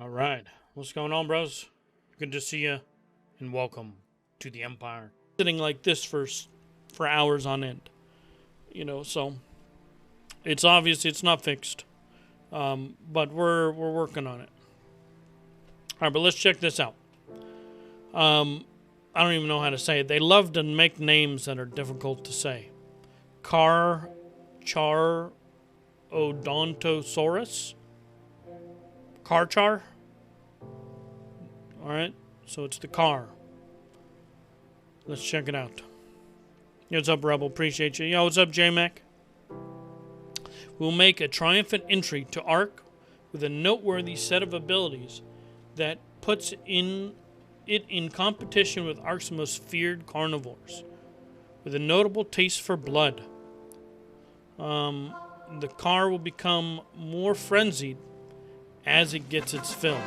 All right, what's going on, bros? Good to see you, and welcome to the Empire. Sitting like this for hours on end, so it's obvious it's not fixed, but we're working on it. All right, but let's check this out. I don't even know how to say it. They love to make names that are difficult to say. Carcharodontosaurus. Carchar. All right, so it's the car. Let's check it out. Yo, what's up, Rebel? Appreciate you. Yo, what's up, J-Mac? We'll make a triumphant entry to Ark with a noteworthy set of abilities that puts it in competition with Ark's most feared carnivores, with a notable taste for blood. The car will become more frenzied as it gets its fill.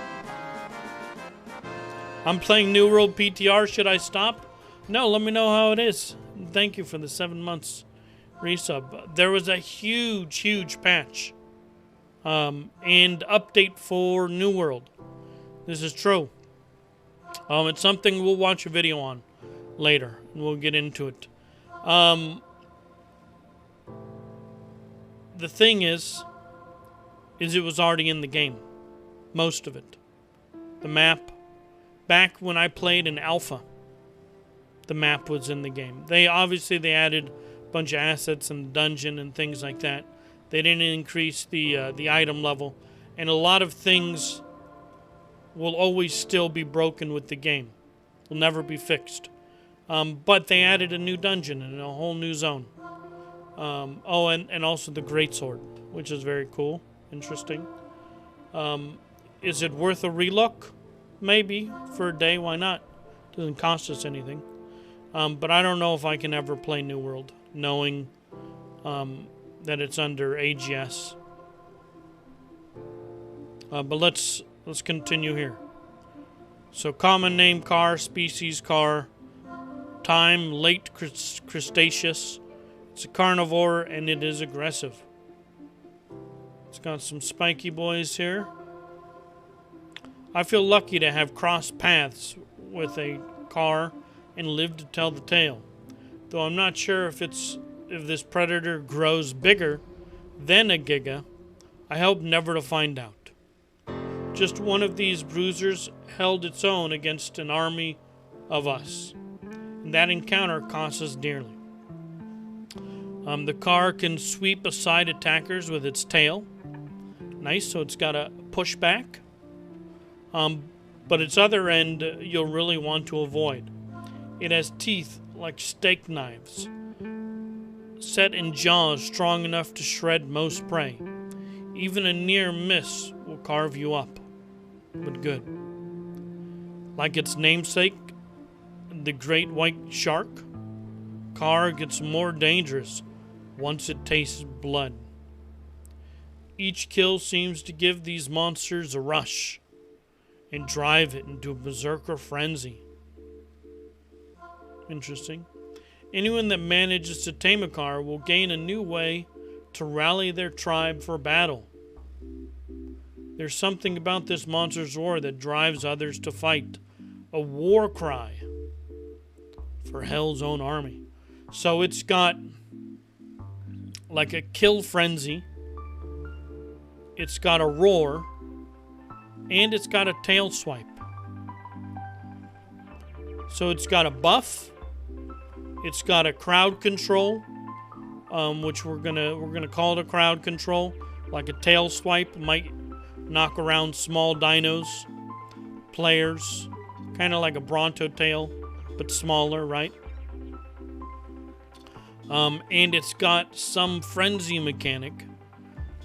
I'm playing New World PTR. Should I stop? No, let me know how it is. Thank you for the 7 months resub. There was a huge patch and update for New World. This is true. It's something we'll watch a video on later, and we'll get into it. The thing is it was already in the game. Most of it. The map. Back when I played in alpha, the map was in the game. They added a bunch of assets in the dungeon and things like that. They didn't increase the item level, and a lot of things will always still be broken with the game. Will never be fixed. But they added a new dungeon and a whole new zone. And also the greatsword, which is very cool, interesting. Is it worth a relook? Maybe, for a day, why not? Doesn't cost us anything. But I don't know if I can ever play New World, knowing that it's under AGS. But let's continue here. So common name car, species car, time late crustaceous. It's a carnivore and it is aggressive. It's got some spiky boys here. I feel lucky to have crossed paths with a car and live to tell the tale. Though I'm not sure if this predator grows bigger than a Giga. I hope never to find out. Just one of these bruisers held its own against an army of us. And that encounter cost us dearly. The car can sweep aside attackers with its tail. Nice, so it's got a pushback. But its other end you'll really want to avoid. It has teeth like steak knives, set in jaws strong enough to shred most prey. Even a near miss will carve you up, but good. Like its namesake, the great white shark, car gets more dangerous once it tastes blood. Each kill seems to give these monsters a rush and drive it into a berserker frenzy. Interesting. Anyone that manages to tame a car will gain a new way to rally their tribe for battle. There's something about this monster's roar that drives others to fight. A war cry for Hell's own army. So it's got like a kill frenzy. It's got a roar. And it's got a tail swipe. So it's got a buff. It's got a crowd control, which we're gonna call it a crowd control. Like a tail swipe might knock around small dinos, players, kind of like a Bronto tail, but smaller, right? And it's got some frenzy mechanic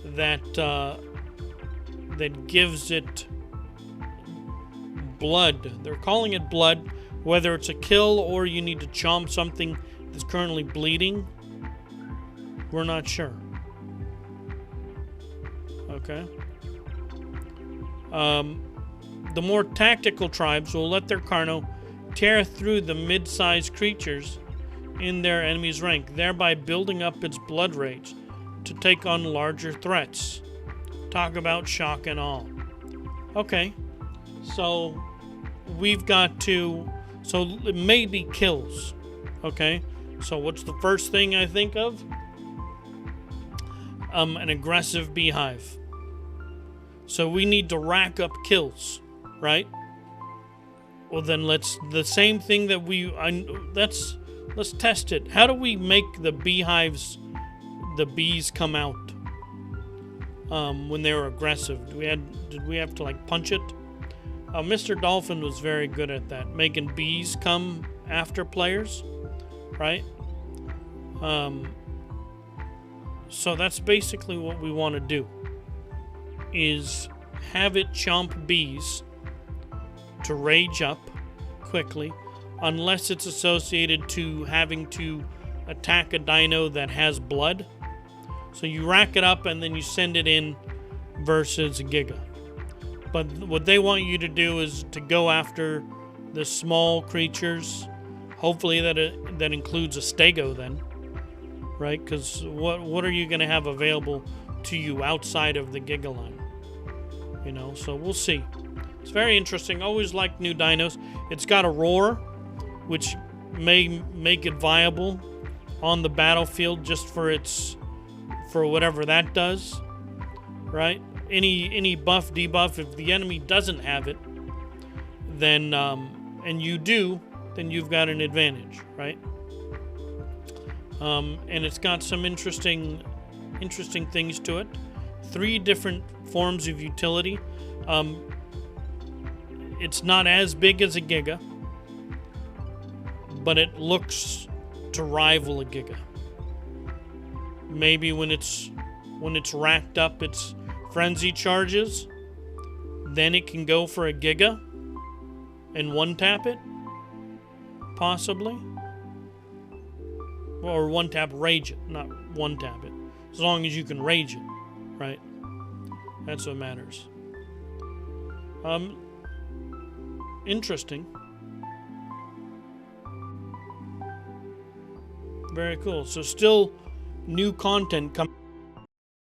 that gives it blood. They're calling it blood, whether it's a kill or you need to chomp something that's currently bleeding. We're not sure. Okay. The more tactical tribes will let their Carno tear through the mid-sized creatures in their enemy's rank, thereby building up its blood rage to take on larger threats. Talk about shock and awe. Okay. So we've got to... So it may be kills. Okay. So what's the first thing I think of? An aggressive beehive. So we need to rack up kills, right? Well, then let's test it. How do we make the bees come out when they're aggressive? Did we have to like punch it? Mr. Dolphin was very good at that, making bees come after players, right? So that's basically what we want to do, is have it chomp bees to rage up quickly, unless it's associated to having to attack a dino that has blood. So you rack it up and then you send it in versus Giga. But what they want you to do is to go after the small creatures. Hopefully that includes a stego then, right? Because what are you going to have available to you outside of the Giga line? You know, so we'll see. It's very interesting. Always like new dinos. It's got a roar, which may make it viable on the battlefield just for whatever that does, right? Any buff, debuff, if the enemy doesn't have it, then and you do, then you've got an advantage, right? And it's got some interesting things to it. 3 different forms of utility. It's not as big as a Giga, but it looks to rival a Giga. Maybe when it's racked up its frenzy charges, then it can go for a Giga and one-tap it, possibly. Or one-tap rage it, not one-tap it. As long as you can rage it, right? That's what matters. Interesting. Very cool. So still new content coming.